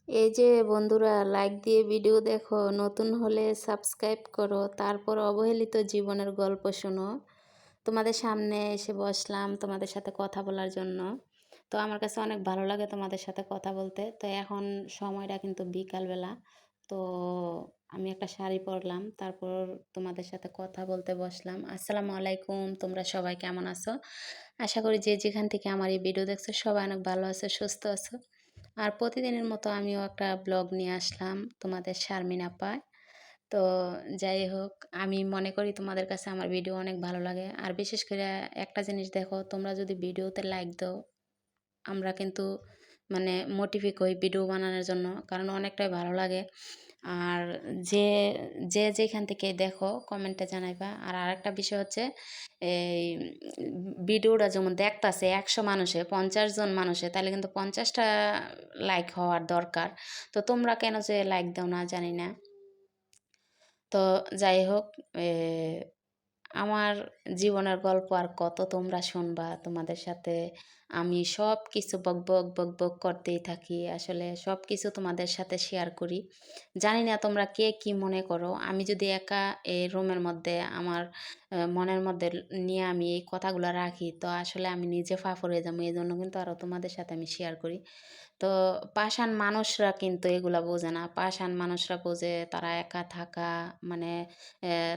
এই যে বন্ধুরা, লাইক দিয়ে ভিডিও দেখো, নতুন হলে সাবস্ক্রাইব করো, তারপর অবহেলিত জীবনের গল্প শোনো। তোমাদের সামনে এসে বসলাম তোমাদের সাথে কথা বলার জন্য। তো আমার কাছে অনেক ভালো লাগে তোমাদের সাথে কথা বলতে। তো এখন সময়টা কিন্তু বিকালবেলা। তো আমি একটা শাড়ি পরলাম, তারপর তোমাদের সাথে কথা বলতে বসলাম। আসসালামু আলাইকুম, তোমরা সবাই কেমন আছো? আশা করি যে যেখান থেকে আমার এই ভিডিও দেখছো সবাই অনেক ভালো আছো, সুস্থ আছো। আর প্রতিদিনের মতো আমিও একটা ব্লগ নিয়ে আসলাম তোমাদের শারমিন আপায়। তো যাই হোক, আমি মনে করি তোমাদের কাছে আমার ভিডিও অনেক ভালো লাগে। আর বিশেষ করে একটা জিনিস দেখো, তোমরা যদি ভিডিওতে লাইক দাও, আমরা কিন্তু মানে মোটিভেট হই ভিডিও বানানোর জন্য, কারণ অনেকটাই ভালো লাগে। আর যে যে যেখান থেকে দেখো কমেন্টে জানাইবা। আর আরেকটা বিষয় হচ্ছে, এই ভিডিওটা যেমন দেখতাছে 100 মানুষে, 50 জন মানুষে, তাহলে কিন্তু 50টা লাইক হওয়ার দরকার। তো তোমরা কেন যে লাইক দাও না জানি না। তো যাই হোক, এ, আমার জীবনের গল্প আর কত তোমরা শুনবা। তোমাদের সাথে আমি সব কিছু বকবক বকবক করতেই থাকি, আসলে সব কিছু তোমাদের সাথে শেয়ার করি। জানি না তোমরা কে কি মনে করো। আমি যদি একা এই রুমের মধ্যে আমার মনের মধ্যে নিয়ে আমি এই কথাগুলো রাখি, তো আসলে আমি নিজে ফাঁপড়ে যাবো। এই জন্য কিন্তু আরও তোমাদের সাথে আমি শেয়ার করি। তো পাষাণ মানুষরা কিন্তু এগুলা বোঝে না। পাষাণ মানুষরা বোঝে তারা একা থাকা, মানে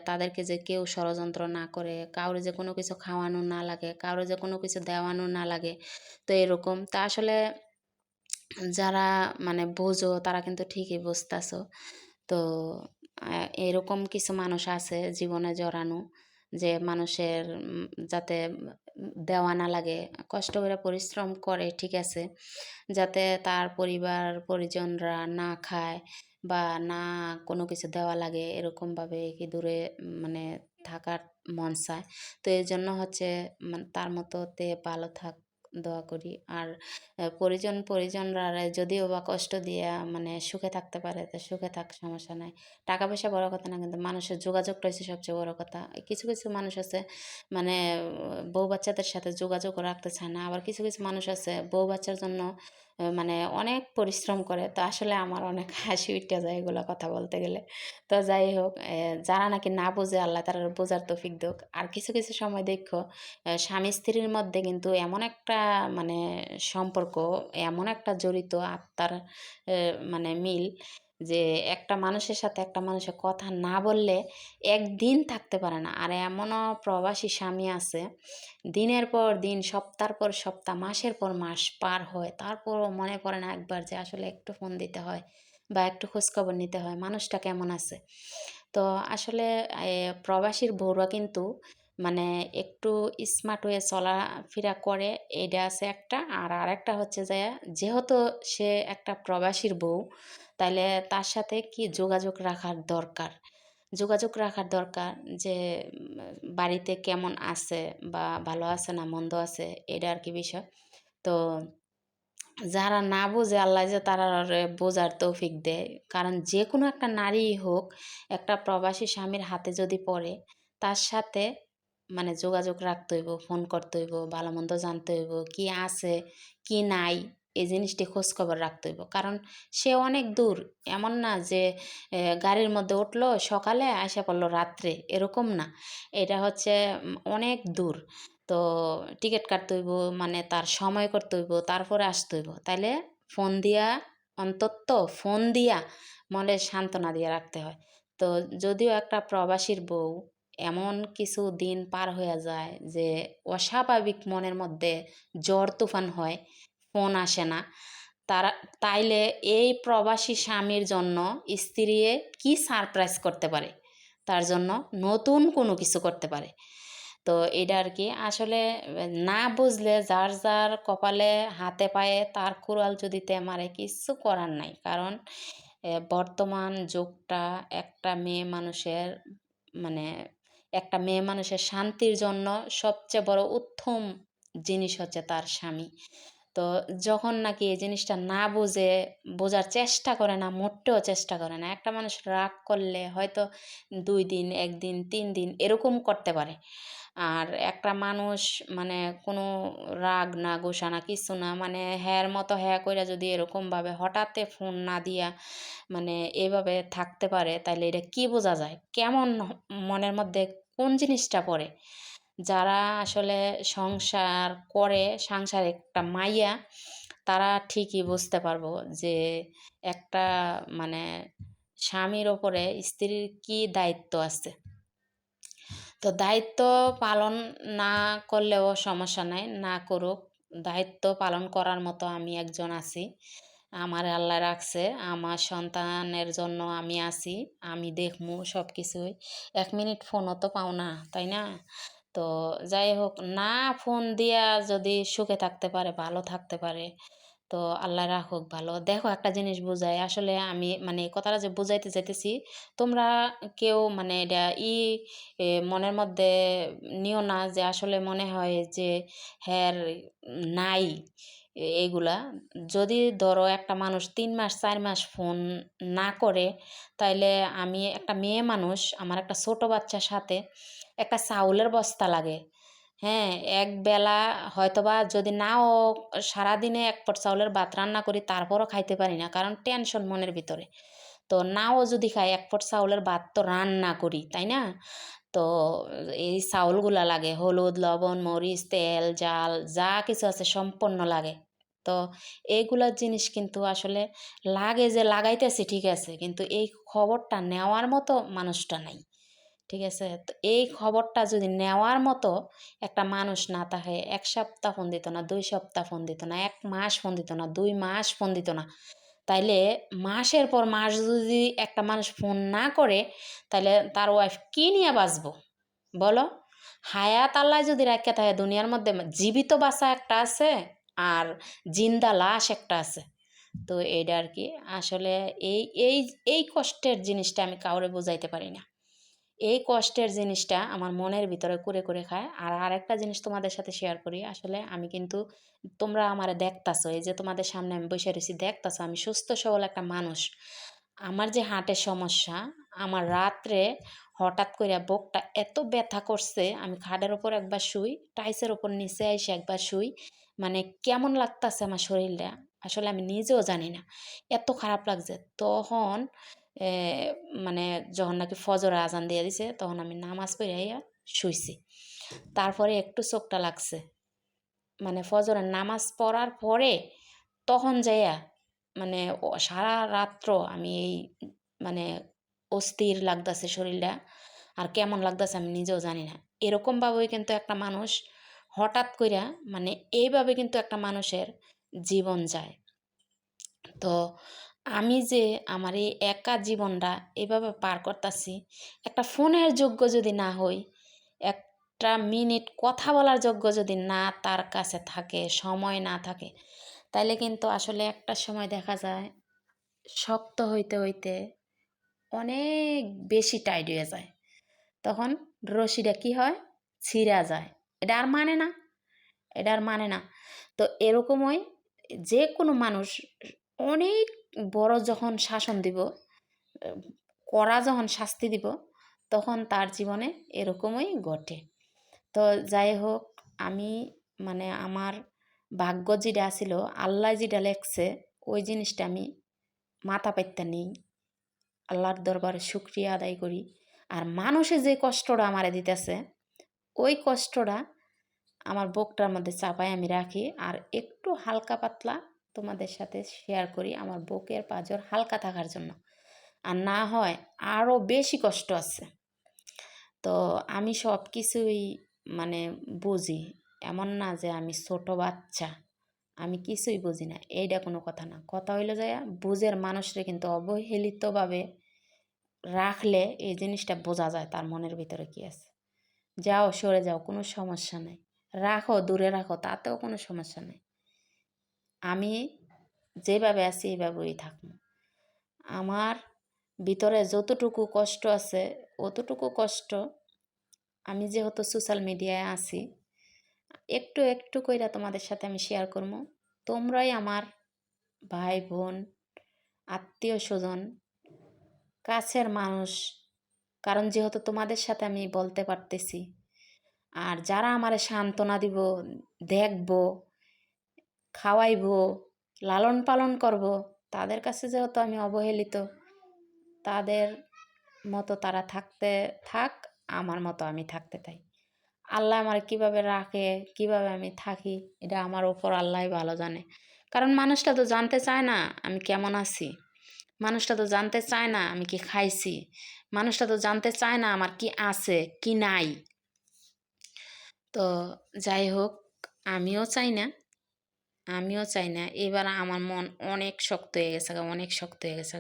তাদেরকে যে কেউ ষড়যন্ত্র না করে, কাউরে যে কোনো কিছু খাওয়ানো না লাগে, কাউরে যে কোনো কিছু দেওয়ানো না লাগে। তো এরকম তা আসলে যারা মানে বোঝো তারা কিন্তু ঠিকই বুঝতাছো। তো এরকম কিছু মানুষ আছে জীবনে জড়ানো, যে মানুষের যাতে দেওয়া না লাগে, কষ্ট করে পরিশ্রম করে ঠিক আছে, যাতে তার পরিবার পরিজনরা না খায় বা না কোনো কিছু দেওয়া লাগে, এরকমভাবে কি দূরে মানে থাকার মন চায়। তো এই জন্য হচ্ছে তার মতোতে ভালো থাক, দোয়া করি। আর পরিজনরা যদিও বা কষ্ট দিয়ে মানে সুখে থাকতে পারে, তো সুখে থাক, সমস্যা নাই। টাকা পয়সা বড় কথা না, কিন্তু মানুষের যোগাযোগটা হচ্ছে সবচেয়ে বড় কথা। কিছু কিছু মানুষ আছে মানে বউ বাচ্চাদের সাথে যোগাযোগ রাখতে চায় না, আবার কিছু কিছু মানুষ আছে বউ বাচ্চার জন্য মানে অনেক পরিশ্রম করে। তো আসলে আমার অনেক হাসি উঠে যায় এগুলো কথা বলতে গেলে। তো যাই হোক, যারা নাকি না বোঝে আল্লাহ তারা বোঝার তৌফিক দিক। আর কিছু কিছু সময় দেখো স্বামী স্ত্রীর মধ্যে কিন্তু এমন একটা মানে সম্পর্ক, এমন একটা জড়িত আত্মার মানে মিল, যে একটা মানুষের সাথে একটা মানুষের কথা না বললে একদিন থাকতে পারে না। আর এমনও প্রবাসী স্বামী আছে, দিনের পর দিন, সপ্তাহের পর সপ্তাহ, মাসের পর মাস পার হয়, তারপরও মনে পড়ে না একবার যে আসলে একটু ফোন দিতে হয় বা একটু খোঁজখবর নিতে হয় মানুষটা কেমন আছে। তো আসলে প্রবাসীর বউরা কিন্তু মানে একটু স্মার্ট হয়ে চলাফেরা করে, এটা আছে একটা। আর আরেকটা হচ্ছে যে, যেহেতু সে একটা প্রবাসীর বউ, তাইলে তার সাথে কি যোগাযোগ রাখার দরকার, যোগাযোগ রাখার দরকার, যে বাড়িতে কেমন আছে বা ভালো আছে না মন্দ আছে, এটা আর কি বিষয়। তো যারা না বোঝে আল্লাহ যে তারা বোঝার তৌফিক দেয়। কারণ যে কোনো একটা নারীই হোক, একটা প্রবাসী স্বামীর হাতে যদি পড়ে, তার সাথে মানে যোগাযোগ রাখতে হইব, ফোন করতে হইব, ভালো মন্দ জানতে হইব, কি আছে কি নাই, এই জিনিসটি খোঁজ খবর রাখতে হইব। কারণ সে অনেক দূর, এমন না যে গাড়ির মধ্যে উঠলো সকালে আসা পড়লো রাত্রে, এরকম না। এটা হচ্ছে অনেক দূর। তো টিকিট কাটতে হইব, মানে তার সময় করতে হইব, তারপরে আসতে হইব। তাইলে ফোন দিয়া, অন্তত ফোন দিয়া মনে সান্ত্বনা দিয়ে রাখতে হয়। তো যদিও একটা প্রবাসীর বউ এমন কিছু দিন পার হয়ে যায় যে অস্বাভাবিক মনের মধ্যে ঝড় তুফান হয়, ফোন আসে না, তারা তাইলে এই প্রবাসী স্বামীর জন্য স্ত্রী কি সারপ্রাইজ করতে পারে, তার জন্য নতুন কোনো কিছু করতে পারে। তো এটা আর কি আসলে না বুঝলে যার যার কপালে হাতে পায়ে তার কুড়াল যদি তে মারে, কিছু করার নাই। কারণ বর্তমান যুগটা একটা মেয়ে মানুষের মানে একটা মেয়ে মানুষের শান্তির জন্য সবচেয়ে বড় উত্তম জিনিস হচ্ছে তার স্বামী। তো যখন নাকি এই জিনিসটা না বুঝে, বোঝার চেষ্টা করে না, মোটেও চেষ্টা করে না। একটা মানুষ রাগ করলে হয়তো 2 দিন, 1 দিন, 3 দিন এরকম করতে পারে। আর একটা মানুষ মানে কোনো রাগ না, গোসা না, কিচ্ছু না, মানে হ্যাঁর মতো হ্যাঁ কইরা যদি এরকমভাবে হঠাতে ফোন না দিয়া মানে এভাবে থাকতে পারে, তাইলে এটা কি বোঝা যায়? কেমন মনের মধ্যে কোন জিনিসটা পড়ে? যারা আসলে সংসার করে, সংসারে একটা মাইয়া, তারা ঠিকই বুঝতে পারবো যে একটা মানে স্বামীর ওপরে স্ত্রীর কি দায়িত্ব আছে। তো দায়িত্ব পালন না করলেও সমস্যা নাই, না করুক। দায়িত্ব পালন করার মতো আমি একজন আছি। আমারে আল্লাহ রাখছে। আমার সন্তানের জন্য আমি আছি। আমি দেখমু সব কিছুই। ১ মিনিট ফোনও তো পাও না, তাই না? তো যাই হোক, না ফোন দিয়া যদি সুখে থাকতে পারে, ভালো থাকতে পারে, তো আল্লাহ রাখুক ভালো। দেখো একটা জিনিস বুঝাই, আসলে আমি মানে এই কথাটা যে বুঝাইতে চাইতেছি, তোমরা কেউ মানে এটা মনের মধ্যে নিও না যে আসলে মনে হয় যে হ্যাঁ নাই এইগুলা। যদি ধরো একটা মানুষ ৩ মাস ৪ মাস ফোন না করে, তাইলে আমি একটা মেয়ে মানুষ, আমার একটা ছোট বাচ্চার সাথে একটা চাউলের বস্তা লাগে। হ্যাঁ, একবেলা হয়তোবা যদি নাও সারাদিনে ১ পট চাউলের ভাত রান্না করি, তারপরও খাইতে পারি না। কারণ টেনশন মনের ভিতরে। তো নাও যদি খাই, ১ পট চাউলের ভাত তো রান্না করি, তাই না? তো এই চাউলগুলা লাগে। হলুদ, লবণ, মরিচ, তেল, জাল যা কিছু আছে সম্পূর্ণ লাগে। তো এইগুলা জিনিস কিন্তু আসলে লাগে যে লাগাইতেছি ঠিক আছে, কিন্তু এই খবরটা নেওয়ার মতো মানুষটা নাই। ঠিক আছে? তো এই খবরটা যদি নেওয়ার মতো একটা মানুষ না থাকে, ১ সপ্তাহ ফোন দিত না, ২ সপ্তাহ ফোন দিত না, ১ মাস ফোন দিত না, ২ মাস ফোন দিত না। তাইলে মাসের পর মাস যদি একটা মানুষ ফোন না করে, তাইলে তার ওয়াইফ কি নিয়ে বাঁচবো? বলো? হায়াত আল্লাহ যদি রাইখা থাকে দুনিয়ার মধ্যে, জীবিত বাঁচা একটা আছে, আর জিন্দা লাশ একটা আছে। তো এইটা আরকি। আসলে এই এই এই কষ্টের জিনিসটা আমি কাউরে বুঝাইতে পারি না। এই কষ্টের জিনিসটা আমার মনের ভিতরে কুরে খায়। আর আরেকটা জিনিস তোমাদের সাথে শেয়ার করি। আসলে আমি কিন্তু, তোমরা আমারে দেখতাছো, এই যে তোমাদের সামনে আমি বইসা রইছি, দেখতাছো আমি সুস্থ সবল একটা মানুষ। আমার যে হার্টের সমস্যা, আমার রাত্রে হঠাৎ কইরা বুকটা এত ব্যথা করছে, আমি খাটের উপর একবার শুই, টাইলসের উপর নিচে আইসা একবার শুই। মানে কেমন লাগতাছে আমার শরীরটা, আসলে আমি নিজেও জানি না। এত খারাপ লাগছে। তখন এ মানে যখন নাকি ফজরের আজান দিয়া দিছে, তখন আমি নামাজ পইড়াইয়া শুইছি। তারপরে একটু চোখটা লাগছে। মানে ফজরের নামাজ পড়ার পরে তখন যাইয়া মানে সারা রাত্র আমি এই মানে অস্থির লাগতাছে শরীরটা। আর কেমন লাগতাছে আমি নিজেও জানি না। এরকমভাবেই কিন্তু একটা মানুষ হঠাৎ কইরা মানে এইভাবে কিন্তু একটা মানুষের জীবন যায়। তো আমি যে আমার এই একা জীবনটা এভাবে পার করতাছি, একটা ফোনের যোগ্য যদি না হই, একটা মিনিট কথা বলার যোগ্য যদি না তার কাছে থাকে, সময় না থাকে, তাইলে কিন্তু আসলে একটা সময় দেখা যায় শক্ত হইতে অনেক বেশি টাইট হয়ে যায়। তখন রশিটা কি হয়? ছিঁড়া যায়। এটা আর মানে না। এটা আর মানে না। তো এরকমই যে কোনো মানুষ অনেক বড় যখন শাসন দিব, কড়া যখন শাস্তি দিব, তখন তার জীবনে এরকমই ঘটে। তো যাই হোক, আমি মানে আমার ভাগ্য যেটা ছিল, আল্লাহ যেটা লেখছে, ওই জিনিসটা আমি মাথা পাইত্যা নেই। আল্লাহর দরবারে শুকরিয়া আদায় করি। আর মানুষে যে কষ্টটা আমারে দিতেছে, ওই কষ্টটা আমার বুকটার মধ্যে চাপায় আমি রাখি, আর একটু হালকা পাতলা তোমাদের সাথে শেয়ার করি আমার বুকের পাঁজর হালকা থাকার জন্য। আর না হয় আরও বেশি কষ্ট আছে। তো আমি সব কিছুই মানে বুঝি। এমন না যে আমি ছোট বাচ্চা, আমি কিছুই বুঝি না, এইটা কোনো কথা না। কথা হইলো যে বুঝের মানুষরে কিন্তু অবহেলিতভাবে রাখলে এই জিনিসটা বোঝা যায় তার মনের ভিতরে কি আছে। যাও সরে যাও, কোনো সমস্যা নাই। রাখো, দূরে রাখো, তাতেও কোনো সমস্যা নাই। আমি যেভাবে আছি এইভাবেই থাকবো। আমার ভিতরে যতটুকু কষ্ট আছে, অতটুকু কষ্ট আমি যেহেতু সোশ্যাল মিডিয়ায় আছি, একটু কইরা তোমাদের সাথে আমি শেয়ার করবো। তোমরাই আমার ভাই বোন, আত্মীয় স্বজন, কাছের মানুষ। কারণ যেহেতু তোমাদের সাথে আমি বলতে পারতেছি, আর যারা আমারে সান্ত্বনা দিব, দেখব, খাওয়াইব, লালন পালন করব, তাদের কাছে যেহেতু আমি অবহেলিত, তাদের মতো তারা থাকতে থাক, আমার মতো আমি থাকতে চাই। আল্লাহ আমার কিভাবে রাখে, কিভাবে আমি থাকি, এটা আমার ওপর আল্লাহই ভালো জানে। কারণ মানুষটা তো জানতে চায় না আমি কেমন আছি, মানুষটা তো জানতে চায় না আমি কি খাইছি, মানুষটা তো জানতে চায় না আমার কি আছে কি নাই। তো যাই হোক, আমিও চাই না, এবার আমার মন অনেক শক্ত হয়ে গেছে, অনেক শক্ত হয়ে গেছে।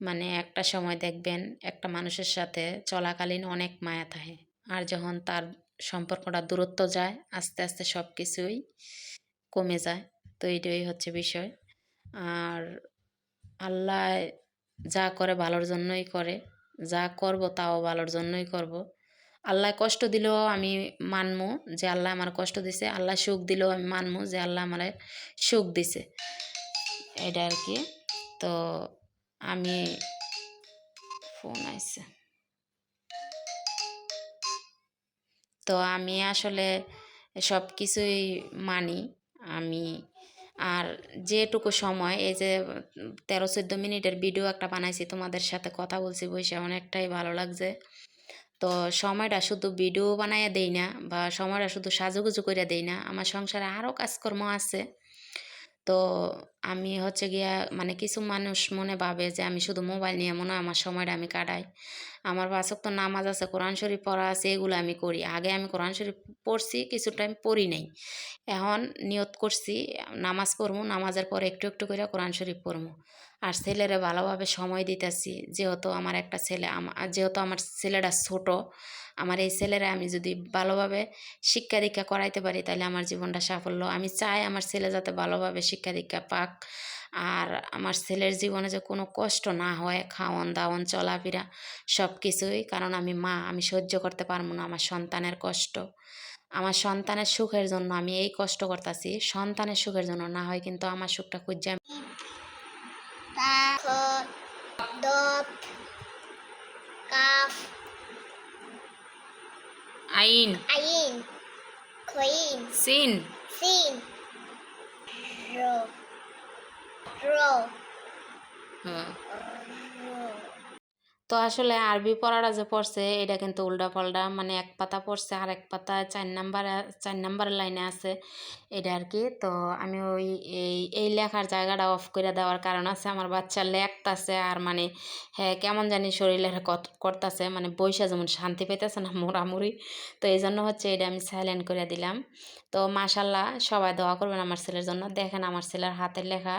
মানে একটা সময় দেখবেন একটা মানুষের সাথে চলাকালীন অনেক মায়া থাকে, আর যখন তার সম্পর্কটা দূরত্ব যায়, আস্তে আস্তে সব কিছুই কমে যায়। তো এইটাই হচ্ছে বিষয়। আর আল্লাহ যা করে ভালোর জন্যই করে, যা করব তাও ভালোর জন্যই করব। আল্লাহ কষ্ট দিলেও আমি মানবো যে আল্লাহ আমার কষ্ট দিছে, আল্লাহ সুখ দিলেও আমি মানবো যে আল্লাহ আমার সুখ দিছে, এটা আর কি। তো আমি ফোন আইছে, তো আমি আসলে সব কিছুই মানি আমি। আর যেটুকু সময়, এই যে 13-14 মিনিটের ভিডিও একটা বানাইছি, তোমাদের সাথে কথা বলছি বসে, অনেকটাই ভালো লাগছে। তো সময়টা শুধু ভিডিও বানাইয়া দেই না, বা সময়টা শুধু সাজুগুজু করে দেই না, আমার সংসারে আরও কাজকর্ম আছে। তো আমি হচ্ছে গিয়া, মানে কিছু মানুষ মনে ভাবে যে আমি শুধু মোবাইল নিয়ে মনে হয় আমার সময়টা আমি কাটাই। আমার 5 ওয়াক্ত নামাজ আছে, কোরআন শরীফ পড়া আছে, এগুলো আমি করি। আগে আমি কোরআন শরীফ পড়ছি, কিছু টাইম পড়ি নাই। এখন নিয়ত করছি নামাজ পড়বো, নামাজের পরে একটু একটু করে কোরআন শরীফ পড়বো। আর ছেলেরে ভালোভাবে সময় দিতেছি, যেহেতু আমার একটা ছেলে, যেহেতু আমার ছেলেটা ছোট, আমার এই ছেলেরা আমি যদি ভালোভাবে শিক্ষা দীক্ষা করাইতে পারি তাহলে আমার জীবনটা সাফল্য। আমি চাই আমার ছেলে যাতে ভালোভাবে শিক্ষা দীক্ষা পাক, আর আমার ছেলের জীবনে যে কোনো কষ্ট না হয়, খাওয়ান দাওয়ান চলাফেরা সব কিছুই। কারণ আমি মা, আমি সহ্য করতে পারবো না আমার সন্তানের কষ্ট। আমার সন্তানের সুখের জন্য আমি এই কষ্ট করতেছি, সন্তানের সুখের জন্য না হয় কিন্তু আমার সুখটা খুঁজে আইন Ayin, Queen, সিন Sin, Ro, Ro, হ্যাঁ। Ro. তো আসলে আরবি পড়াটা যে পড়ছে এটা কিন্তু উল্টা পাল্টা, মানে এক পাতা পড়ছে আর এক পাতা 4 নাম্বার লাইনে আছে, এটা আর কি। তো আমি ওই এই লেখার জায়গাটা অফ করে দেওয়ার কারণ আছে, আমার বাচ্চা লেখতাছে আর মানে হ্যাঁ কেমন জানি শরীরের করতেছে, মানে বইসা যেমন শান্তি পাইতেছে না মোড়ামুড়ি। তো এই জন্য হচ্ছে এটা আমি সাইলেন্ট করে দিলাম। তো মাশাল্লাহ, সবাই দোয়া করবেন আমার ছেলের জন্য। দেখেন আমার ছেলের হাতের লেখা,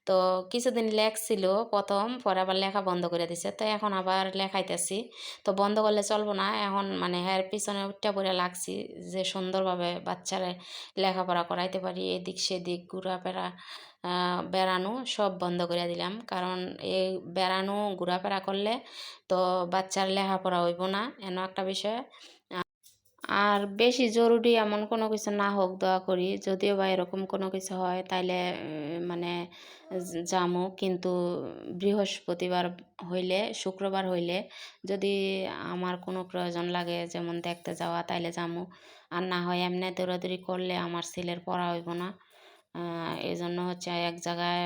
তো কিছুদিন লেখছিল প্রথম, পরে আবার লেখা বন্ধ করে দিছে, তো এখন আবার লেখাইতেছি। তো বন্ধ করলে চলবো না, এখন মানে এর পিছনে উঠটা পড়ে লাগছি যে সুন্দরভাবে বাচ্চারা লেখাপড়া করাইতে পারি। এদিক সেদিক ঘোরাফেরা বেড়ানো সব বন্ধ করে দিলাম, কারণ এই বেড়ানো ঘোরাফেরা করলে তো বাচ্চার লেখাপড়া হইব না, এমন একটা বিষয়। আর বেশি জরুরি এমন কোনো কিছু না হোক দোয়া করি, যদিও বা এরকম কোনো কিছু হয় তাইলে মানে যামো, কিন্তু বৃহস্পতিবার হইলে, শুক্রবার হইলে যদি আমার কোনো প্রয়োজন লাগে যেমন দেখতে যাওয়া তাইলে যামো, আর না হয় এমনি দৌড়াদৌড়ি করলে আমার ছেলের পড়া হইব না। এই জন্য হচ্ছে এক জায়গায়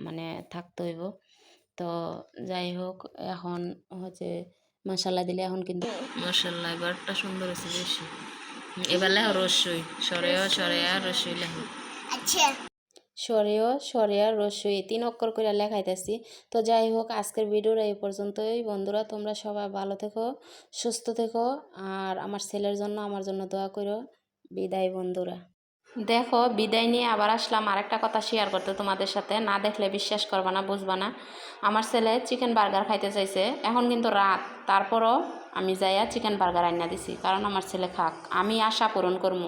মানে থাকতে হইব। তো যাই হোক, এখন হচ্ছে মশালা দিলে এখন কিন্তু মশাল্লা এবারটা সুন্দর হয়েছে বেশি। এবার লেখো রসই, সরেও সরেয়া রসই লেখো, আচ্ছা। সরেও সরেয়া রসই 3 অক্ষর করে লেখাইতেছি। তো যাই হোক, আজকের ভিডিওটা এই পর্যন্তই বন্ধুরা। তোমরা সবাই ভালো থেকো, সুস্থ থেকো, আর আমার ছেলের জন্য আমার জন্য দোয়া করো। বিদায় বন্ধুরা। দেখো, বিদায় নিয়ে আবার আসলাম আরেকটা কথা শেয়ার করতে তোমাদের সাথে, না দেখলে বিশ্বাস করবা না, বুঝবা না। আমার ছেলে চিকেন বার্গার খাইতে চাইছে, এখন কিন্তু রাত, তারপরও আমি যাইয়া চিকেন বার্গার আইনা দিছি, কারণ আমার ছেলে খাক, আমি আশা পূরণ করবো।